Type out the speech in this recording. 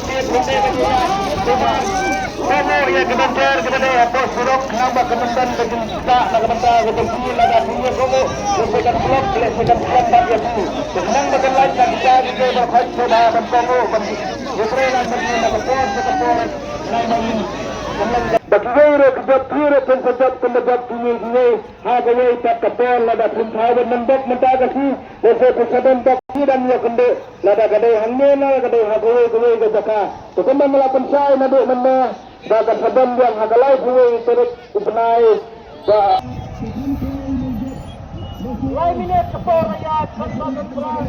Masih berhenti cuma kamu yang kebentar kepada apa suruk nambah kebentar kebentar nak kebentar kebentar nak punya kamu selesaikan blok selesaikan tak ya tu senang betul lagi kita juga berkhidmat pada kamu Ukraina bagi nak kepon lain Bagian kebetulan pensajat pendapat ini harganya tak kepon lada pun mendak mentagasi lesai pesadan tak dan ya kende lada kadai hangena kadai hagoy goy gajaka to kenda melakukan sai nade menna daga sadan yang hagalai goy terus upnai ba lai minit kepor ya sadan beras